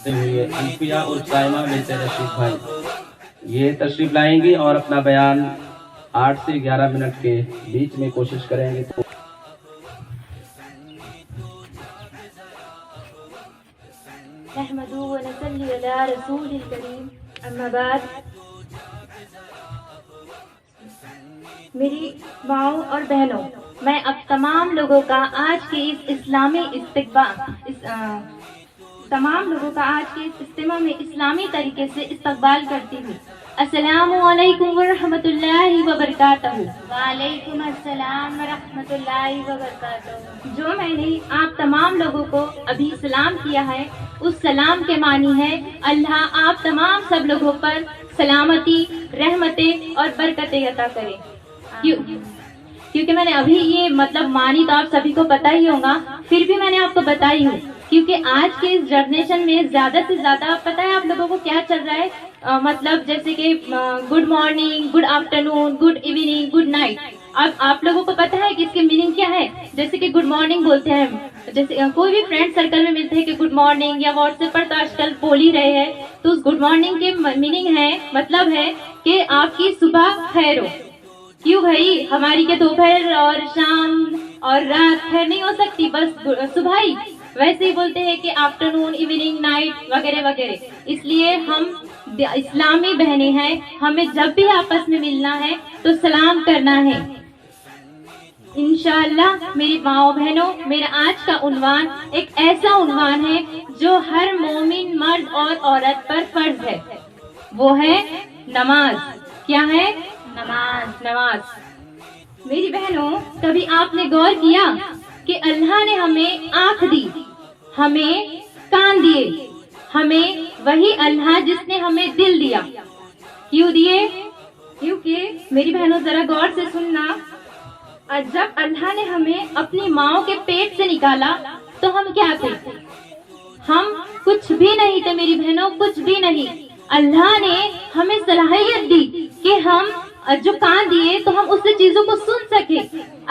ہوئے انفیہ اور سائمہ بنت رشید بھائی یہ تشریف لائیں گی اور اپنا بیان 8 سے 11 منٹ کے بیچ میں کوشش کریں گے. نحمده ونصلي على رسول الكريم اما بعد. میری ماؤں اور بہنوں، میں اب تمام لوگوں کا آج کے اس اسلامی اجتماع میں اسلامی طریقے سے استقبال کرتی ہوں. السلام علیکم ورحمۃ اللہ وبرکاتہ. وعلیکم السلام ورحمۃ اللہ وبرکاتہ. جو میں نے آپ تمام لوگوں کو ابھی سلام کیا ہے، اس سلام کے معنی ہے اللہ آپ تمام سب لوگوں پر سلامتی، رحمتیں اور برکتیں عطا کرے. کیونکہ میں نے ابھی یہ معنی تو آپ سبھی کو پتہ ہی ہوگا، پھر بھی میں نے آپ کو بتائی ہوں کیونکہ آج کے اس جنریشن میں زیادہ سے زیادہ پتہ ہے آپ لوگوں کو کیا چل رہا ہے، جیسے کہ good morning, good afternoon, good evening, good night. اب آپ لوگوں کو پتہ ہے کہ اس کے میننگ کیا ہے. جیسے کہ گڈ مارننگ بولتے ہیں، جیسے کوئی بھی فرینڈ سرکل میں ملتے ہیں کہ گڈ مارننگ، یا واٹس ایپ پر تو آج کل بول ہی رہے ہیں، تو اس گڈ مارننگ کے میننگ ہے، مطلب ہے کہ آپ کی صبح خیر ہو. کیوں بھائی، ہماری کے دوپہر اور شام اور رات خیر نہیں ہو سکتی، بس صبح ہی. ویسے ہی بولتے ہیں کہ آفٹرنون، ایوننگ، نائٹ وغیرہ وغیرہ. اس لیے ہم اسلامی بہنیں ہیں، ہمیں جب بھی آپس میں ملنا ہے تو سلام کرنا ہے. انشاءاللہ میری ماؤں بہنوں، میرا آج کا عنوان ایک ایسا عنوان ہے جو ہر مومن مرد اور عورت پر فرض ہے، وہ ہے نماز. کیا ہے؟ نماز. میری بہنوں، کبھی آپ نے غور کیا کہ اللہ نے ہمیں آنکھ دی، ہمیں کان دیے، ہمیں وہی اللہ جس نے ہمیں دل دیا. کیوں دیے؟ کیونکہ میری بہنوں ذرا غور سے سننا، جب اللہ نے ہمیں اپنی ماں کے پیٹ سے نکالا تو ہم کیا تھے؟ ہم کچھ بھی نہیں تھے میری بہنوں، کچھ بھی نہیں. اللہ نے ہمیں صلاحیت دی کہ ہم جو کان دیے تو ہم اس سے چیزوں کو سن سکے.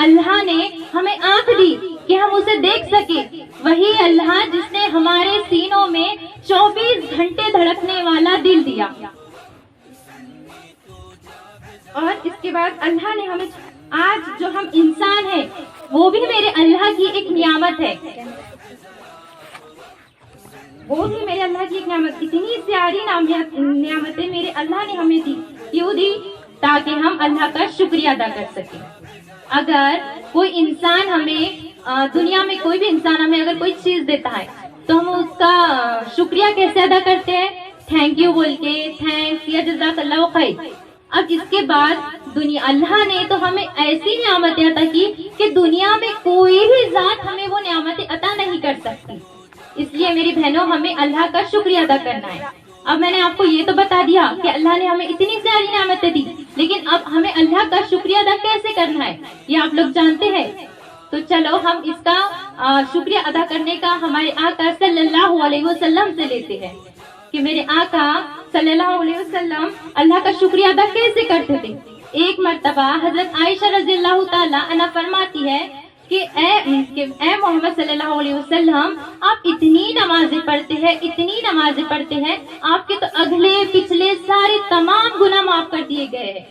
اللہ نے ہمیں آنکھ دی کہ ہم اسے دیکھ سکے. وہی اللہ جس نے ہمارے سینوں میں 24 گھنٹے دھڑکنے والا دل دیا. اور اس کے بعد اللہ نے ہمیں آج جو ہم انسان ہیں وہ بھی میرے اللہ کی ایک نعمت ہے. وہ بھی میرے اللہ کی ایک نعمت. اتنی پیاری نعمتیں میرے اللہ نے ہمیں دی. کیوں دی؟ تاکہ ہم اللہ کا شکریہ ادا کر سکیں. اگر کوئی انسان ہمیں دنیا میں کوئی بھی انسان ہمیں اگر کوئی چیز دیتا ہے تو ہم اس کا شکریہ کیسے ادا کرتے ہیں؟ تھینک یو بول کے، تھینکس یا جزاک اللہ خیر. اب اس کے بعد اللہ نے تو ہمیں ایسی نعمتیں عطا کی کہ دنیا میں کوئی بھی ذات ہمیں وہ نعمتیں عطا نہیں کر سکتی. اس لیے میری بہنوں ہمیں اللہ کا شکریہ ادا کرنا ہے. اب میں نے آپ کو یہ تو بتا دیا کہ اللہ نے ہمیں اتنی ساری نعمتیں دی، لیکن اب ہمیں اللہ کا شکریہ ادا کیسے کرنا ہے یہ آپ لوگ جانتے ہیں. تو چلو ہم اس کا شکریہ ادا کرنے کا ہمارے آقا صلی اللہ علیہ وسلم سے لیتے ہیں کہ میرے آقا صلی اللہ علیہ وسلم اللہ کا شکریہ ادا کیسے کرتے تھے. ایک مرتبہ حضرت عائشہ رضی اللہ تعالی عنہا فرماتی ہے کہ اے محمد صلی اللہ علیہ وسلم، آپ اتنی نمازیں پڑھتے ہیں، اتنی نمازیں پڑھتے ہیں، آپ کے تو اگلے پچھلے سارے تمام گناہ معاف کر دیے گئے ہیں،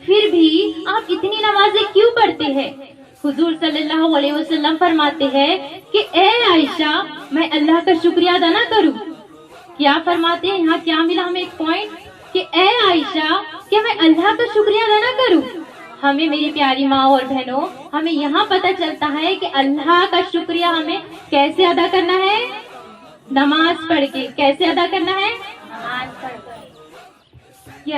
پھر بھی آپ اتنی نمازیں کیوں پڑھتے ہیں؟ حضور صلی اللہ علیہ وسلم فرماتے ہیں کہ اے عائشہ، میں اللہ کا شکریہ ادا نہ کروں؟ کیا فرماتے ہیں یہاں؟ کیا ملا ہمیں ایک پوائنٹ کہ اے عائشہ، کیا میں اللہ کا شکریہ ادا نہ کروں؟ ہمیں میری پیاری ماں اور بہنوں، ہمیں یہاں پتہ چلتا ہے کہ اللہ کا شکریہ ہمیں کیسے ادا کرنا ہے؟ نماز پڑھ کے. کیسے ادا کرنا ہے؟ نماز پڑھ کے.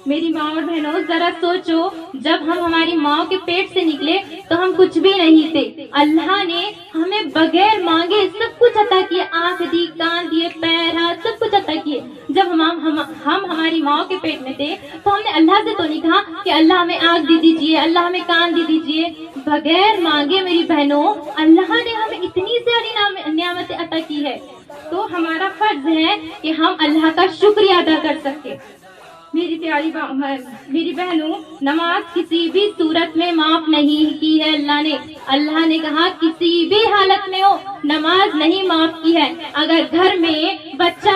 میری ماں اور بہنوں ذرا سوچو، جب ہم ہماری ماں کے پیٹ سے نکلے تو ہم کچھ بھی نہیں تھے. اللہ نے ہمیں بغیر مانگے سب کچھ عطا کیا. آنکھ دی، کان دیے، پیر، ہاتھ، سب کچھ عطا کیے. جب ہم ہماری ماں کے پیٹ میں تھے تو ہم نے اللہ سے تو نہیں کہا کہ اللہ ہمیں آنکھ دے دیجیے، اللہ ہمیں کان دے دیجیے. بغیر مانگے میری بہنوں اللہ نے ہمیں اتنی ساری نعمتیں عطا کی ہے. تو ہمارا فرض ہے کہ ہم اللہ کا شکریہ ادا کر سکیں. میری بہنوں، نماز کسی بھی صورت میں معاف نہیں کی ہے. اللہ نے کہا کسی بھی حالت میں ہو نماز نہیں معاف کی ہے. اگر گھر میں بچہ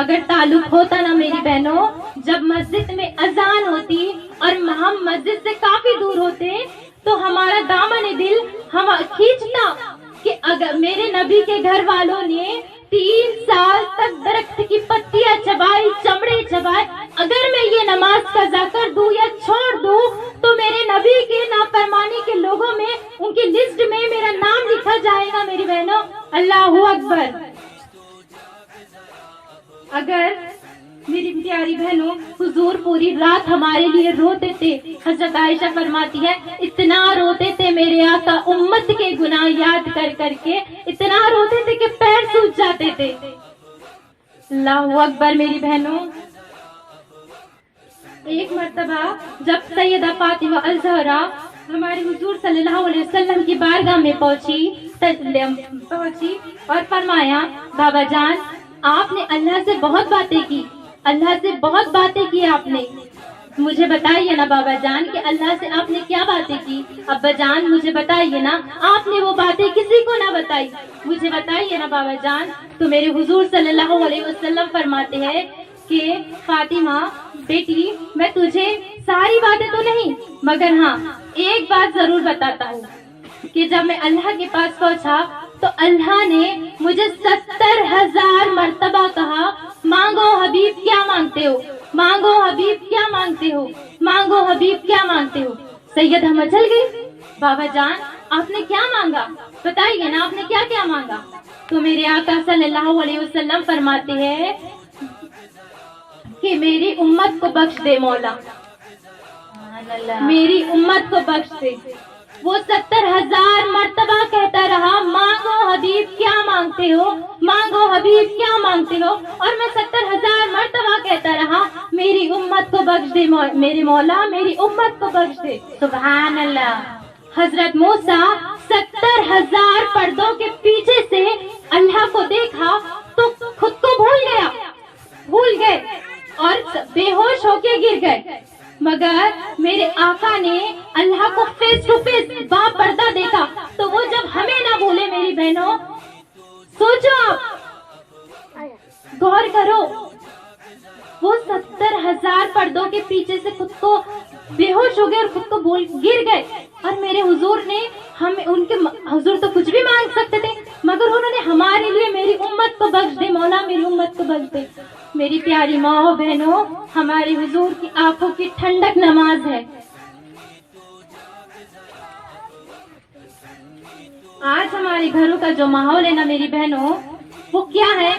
اگر تعلق ہوتا نا میری بہنوں، جب مسجد میں اذان ہوتی اور ہم مسجد سے کافی دور ہوتے تو ہمارا دامن دل ہم کھینچتا کہ اگر میرے نبی کے گھر والوں نے 3 سال تک درخت کی پتیاں چبائی، چمڑے چبائے، اگر میں یہ نماز قضا کر دوں یا چھوڑ دوں تو میرے نبی کے نافرمانی کے لوگوں میں، ان کی لسٹ میں میرا نام لکھا جائے گا میری بہنوں۔ اللہ اکبر۔ اگر میری پیاری بہنوں، حضور پوری رات ہمارے لیے روتے تھے۔ حضرت عائشہ فرماتی ہے اتنا روتے تھے میرے آقا امت کے گناہ یاد کر کر کے، اتنا روتے تھے کہ پیر سوج جاتے تھے۔ اللہ اکبر میری بہنوں۔ ایک مرتبہ جب سیدہ فاطمہ الزہرا ہمارے حضور صلی اللہ علیہ وسلم کی بارگاہ میں پہنچی اور فرمایا بابا جان آپ نے اللہ سے بہت باتیں کی، اللہ سے بہت باتیں کی آپ نے، مجھے بتائیے نا بابا جان کہ اللہ سے آپ نے کیا باتیں کی۔ ابا جان مجھے بتائیے نا، آپ نے وہ باتیں کسی کو نہ بتائی، مجھے بتائیے نا بابا جان۔ تو میرے حضور صلی اللہ علیہ وسلم فرماتے ہیں کہ فاطمہ بیٹی میں تجھے ساری باتیں تو نہیں مگر ہاں ایک بات ضرور بتاتا ہوں کہ جب میں اللہ کے پاس پہنچا تو اللہ نے مجھے 70,000 مرتبہ کہا مانگو حبیب کیا مانگتے ہو، مانگو حبیب کیا مانگتے ہو، مانگو حبیب کیا مانگتے ہو۔ سیدہ مچل گئی، بابا جان آپ نے کیا مانگا بتائیے نا، آپ نے کیا کیا مانگا۔ تو میرے آقا صلی اللہ علیہ وسلم فرماتے ہیں کہ میری امت کو بخش دے مولا، میری امت کو بخش دے۔ وہ 70,000 مرتبہ کہتا رہا مانگو حبیب کیا مانگتے ہو، مانگو حبیب کیا مانگتے ہو، اور میں 70,000 مرتبہ کہتا رہا میری امت کو بخش دے میرے مولا، میری امت کو بخش دے۔ سبحان اللہ۔ حضرت موسیٰ 70,000 پردوں کے پیچھے سے اللہ کو دیکھا تو خود کو بھول گئے اور بے ہوش ہو کے گر گئے، مگر میرے آقا نے اللہ کو فیس ٹو فیس با پردہ دیکھا تو وہ جب ہمیں نہ بھولے میری بہنوں، سوچو آپ، غور کرو، وہ 70,000 پردوں کے پیچھے سے خود کو بے ہوش ہو گئے اور خود کو گر گئے، اور میرے حضور نے ان کے حضور تو کچھ بھی مانگ سکتے تھے مگر انہوں نے ہمارے لیے میری امت کو بخش دے مولا، میری امت کو بخش دے۔ میری پیاری ماں بہنوں، ہمارے حضور کی آنکھوں کی ٹھنڈک نماز ہے۔ آج ہمارے گھروں کا جو ماحول ہے نا میری بہنوں، وہ کیا ہے،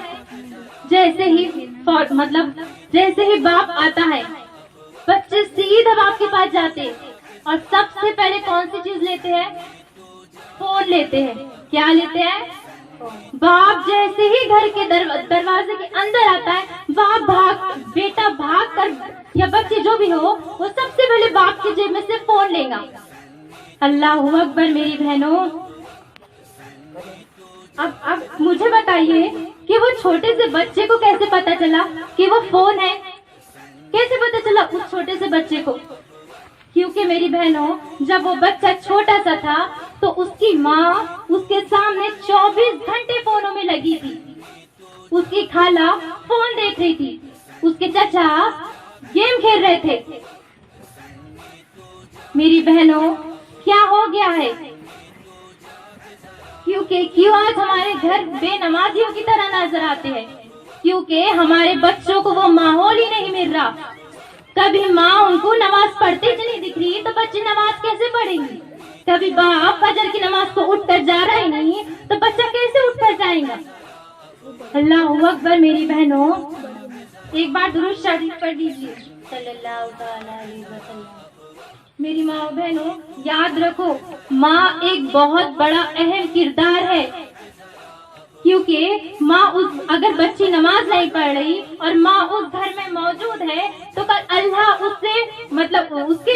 جیسے ہی باپ آتا ہے بچے سیدھا باپ کے پاس جاتے اور سب سے پہلے کون سی چیز لیتے ہیں، فون لیتے ہیں۔ کیا لیتے ہیں؟ باپ جیسے ہی گھر کے دروازے کے اندر آتا ہے بیٹا بھاگ کر یا بچے جو بھی ہو وہ سب سے پہلے باپ کی جیب میں سے فون لے گا۔ اللہ اکبر میری بہنوں۔ اب مجھے بتائیے کہ وہ چھوٹے سے بچے کو کیسے پتا چلا کہ وہ فون ہے، کیسے پتا چلا اس چھوٹے سے بچے کو؟ کیونکہ میری بہنوں جب وہ بچہ چھوٹا سا تھا تو اس کی ماں اس کے سامنے 24 گھنٹے فونوں میں لگی تھی، اس کی خالہ فون دیکھ رہی تھی، اس کے چچا گیم کھیل رہے تھے۔ میری بہنوں کیا ہو گیا ہے؟ کیوں آج ہمارے گھر بے نمازیوں کی طرح نظر آتے ہیں؟ کیونکہ ہمارے بچوں کو وہ ماحول ہی نہیں مل رہا۔ کبھی ماں ان کو نماز پڑھتے ہی نہیں دکھ رہی تو بچے نماز کیسے پڑھیں گے؟ کبھی باپ فجر کی نماز کو اٹھ کر جا رہا ہی نہیں تو بچہ کیسے اٹھ کر جائے گا؟ اللہ اکبر میری بہنوں، ایک بار درود شریف پڑھ لیجیے صلی اللہ علیہ وسلم۔ میری ماں بہنوں یاد رکھو، ماں ایک بہت بڑا اہم کردار ہے، کیونکہ ماں اگر بچی نماز نہیں پڑھ رہی اور ماں اس گھر میں موجود ہے تو کل اللہ اس سے اس کے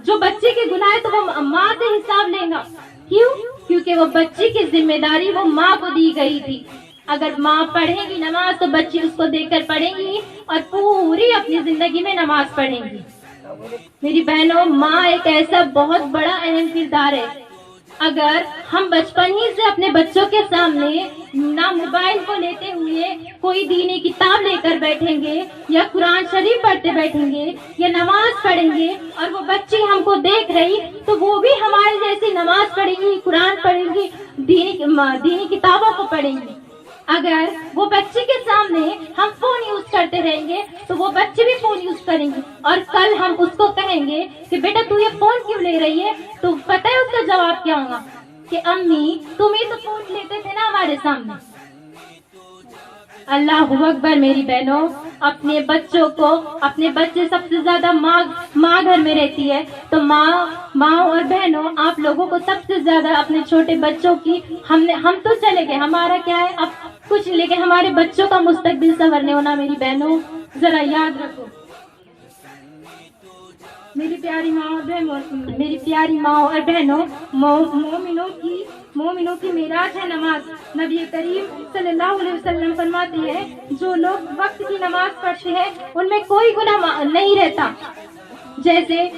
جو بچے کے گناہ ہے تو وہ ماں سے حساب لے گا۔ کیونکہ وہ بچی کی ذمہ داری وہ ماں کو دی گئی تھی۔ اگر ماں پڑھے گی نماز تو بچی اس کو دیکھ کر پڑھے گی اور پوری اپنی زندگی میں نماز پڑھیں گی۔ میری بہنوں، ماں ایک ایسا بہت بڑا اہم کردار ہے اگر ہم بچپن ہی سے اپنے بچوں کے سامنے نہ موبائل کو لیتے ہوئے کوئی دینی کتاب لے کر بیٹھیں گے یا قرآن شریف پڑھتے بیٹھیں گے یا نماز پڑھیں گے اور وہ بچی ہم کو دیکھ رہی تو وہ بھی ہماری جیسی نماز پڑھیں گی، قرآن پڑھیں گی، دینی کتابوں کو پڑھیں گی۔ اگر وہ بچی کے سامنے ہم فون یوز کرتے رہیں گے تو وہ بچے بھی فون یوز کریں گے، اور کل ہم اس کو کہیں گے کہ بیٹا تو یہ فون کیوں لے رہی ہے، تو پتہ ہے اس کا جواب کیا ہوگا کہ امی تم ہی تو فون لیتے تھے نا ہمارے سامنے۔ اللہ اکبر میری بہنوں، اپنے بچوں کو، اپنے بچے سب سے زیادہ ماں گھر میں رہتی ہے، تو ماں اور بہنوں آپ لوگوں کو سب سے زیادہ اپنے چھوٹے بچوں کی ہم تو چلے گئے، ہمارا کیا ہے اب کچھ، لیکن ہمارے بچوں کا مستقبل سنورنے ہونا میری بہنوں ذرا یاد رکھو۔ میری پیاری ماں اور بہنوں، مومنوں کی معراج ہے نماز۔ نبی کریم صلی اللہ علیہ وسلم فرماتے ہیں جو لوگ وقت کی نماز پڑھتے ہیں ان میں کوئی گناہ نہیں رہتا۔ جیسے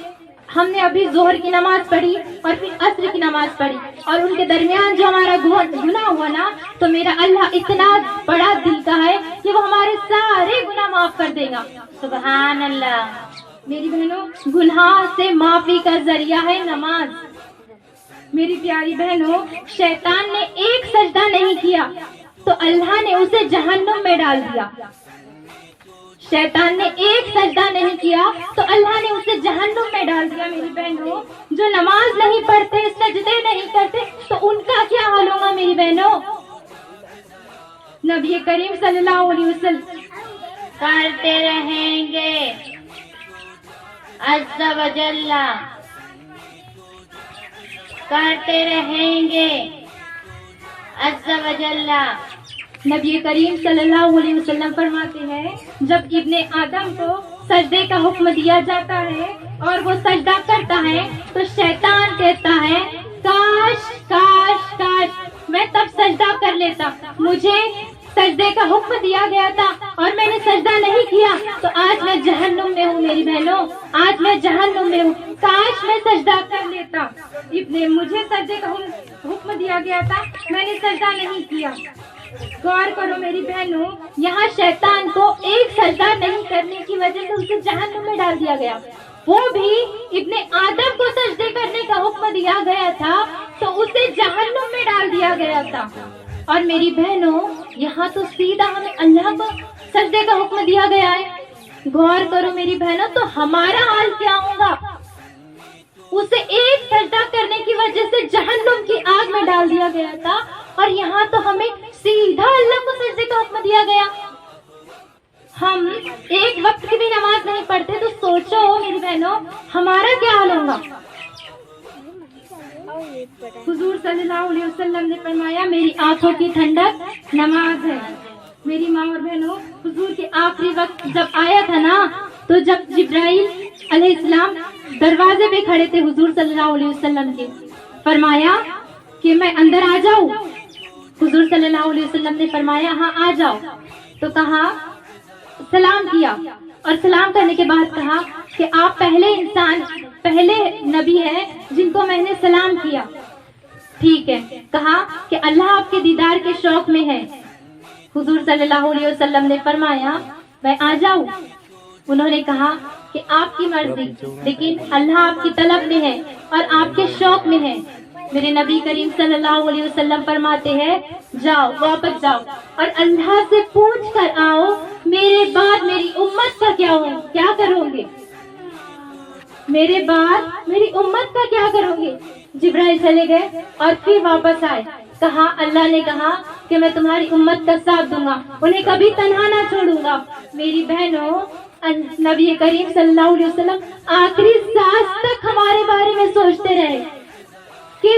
ہم نے ابھی ظہر کی نماز پڑھی اور پھر عصر کی نماز پڑھی اور ان کے درمیان جو ہمارا گناہ ہوا نا، تو میرا اللہ اتنا بڑا دل کا ہے کہ وہ ہمارے سارے گناہ معاف کر دے گا۔ سبحان اللہ۔ میری بہنوں، گناہ سے معافی کا ذریعہ ہے نماز۔ میری پیاری بہنوں، شیطان نے ایک سجدہ نہیں کیا تو اللہ نے اسے جہنم میں ڈال دیا۔ شیطان نے ایک سجدہ نہیں کیا تو اللہ نے اسے جہنم میں ڈال دیا۔ میری بہنوں، جو نماز نہیں پڑھتے، سجدے نہیں کرتے، تو ان کا کیا حال ہوگا میری بہنوں؟ نبی کریم صلی اللہ علیہ وسلم کرتے رہیں گے عز و جل، کرتے رہیں گے عز و جل۔ نبی کریم صلی اللہ علیہ وسلم فرماتے ہیں جب ابن آدم کو سجدے کا حکم دیا جاتا ہے اور وہ سجدہ کرتا ہے تو شیطان کہتا ہے کاش کاش کاش میں تب سجدہ کر لیتا، مجھے سجدے کا حکم دیا گیا تھا اور میں نے سجدہ نہیں کیا تو آج میں جہنم میں ہوں۔ میری بہنوں، آج میں جہنم میں ہوں، کاش میں سجدہ کر لیتا، مجھے سجدے کا حکم دیا گیا تھا، میں نے سجدہ نہیں کیا۔ غور کرو میری بہنوں، یہاں شیطان کو ایک سجدہ نہیں کرنے کی وجہ سے اسے جہنم میں ڈال دیا گیا، وہ بھی ابن آدم کو سجدے کرنے کا حکم دیا گیا تھا تو اسے جہنم میں ڈال دیا گیا تھا۔ اور میری بہنوں، یہاں تو سیدھا ہمیں اللہ کو سجدے کا حکم دیا گیا ہے۔ غور کرو میری بہنوں، تو ہمارا حال کیا ہوگا؟ اسے ایک سجدہ کرنے کی وجہ سے جہنم کی آگ میں ڈال دیا گیا تھا، اور یہاں تو ہمیں سیدھا اللہ کو سجدے کا حکم دیا گیا۔ ہم ایک وقت کی بھی نماز نہیں پڑھتے تو سوچو میری بہنوں ہمارا کیا حال ہوگا۔ حضور صلی اللہ علیہ وسلم نے فرمایا میری آنکھوں کی ٹھنڈک نماز ہے۔ میری ماں اور بہنوں، حضور کے آخری وقت جب آیا تھا نا، تو جب جبرائیل علیہ السلام دروازے پہ کھڑے تھے حضور صلی اللہ علیہ وسلم کے، فرمایا کہ میں اندر آ جاؤں؟ حضور صلی اللہ علیہ وسلم نے فرمایا ہاں آ جاؤ۔ تو کہا، سلام کیا، اور سلام کرنے کے بعد کہا کہ آپ پہلے نبی ہیں جن کو میں نے سلام کیا۔ ٹھیک ہے، کہا کہ اللہ آپ کے دیدار کے شوق میں ہے۔ حضور صلی اللہ علیہ وسلم نے فرمایا میں آ جاؤں؟ انہوں نے کہا کہ آپ کی مرضی، لیکن اللہ آپ کی طلب میں ہے اور آپ کے شوق میں ہے۔ میرے نبی کریم صلی اللہ علیہ وسلم فرماتے ہیں جاؤ، واپس جاؤ اور اللہ سے پوچھ کر آؤ میرے بعد میری امت کا کیا کرو گے، میرے بعد میری امت کا کیا کرو گے۔ جبرائیل چلے گئے اور پھر واپس آئے، کہا اللہ نے کہا کہ میں تمہاری امت کا ساتھ دوں گا، انہیں کبھی تنہا نہ چھوڑوں گا۔ میری بہنوں، نبی کریم صلی اللہ علیہ وسلم آخری سانس تک ہمارے بارے میں سوچتے رہے کہ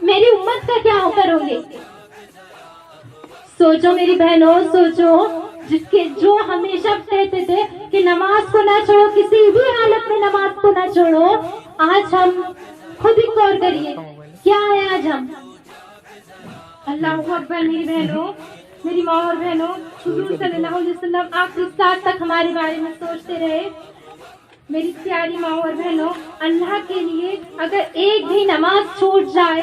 میری امت کا کیا کرو گے۔ سوچو میری بہنوں، سوچو، جو ہمیشہ کہتے تھے کہ نماز کو نہ چھوڑو، کسی بھی حالت میں نماز کو نہ چھوڑو، آج ہم خود ہی غور کریے کیا ہے آج ہم۔ اللہ اکبر میری بہنوں، میری ماں اور بہنوں، حضور صلی اللہ علیہ وسلم آخری سانس تک ہمارے بارے میں سوچتے رہے۔ میری پیاری ماں اور بہنوں، اللہ کے لیے اگر ایک بھی نماز چھوٹ جائے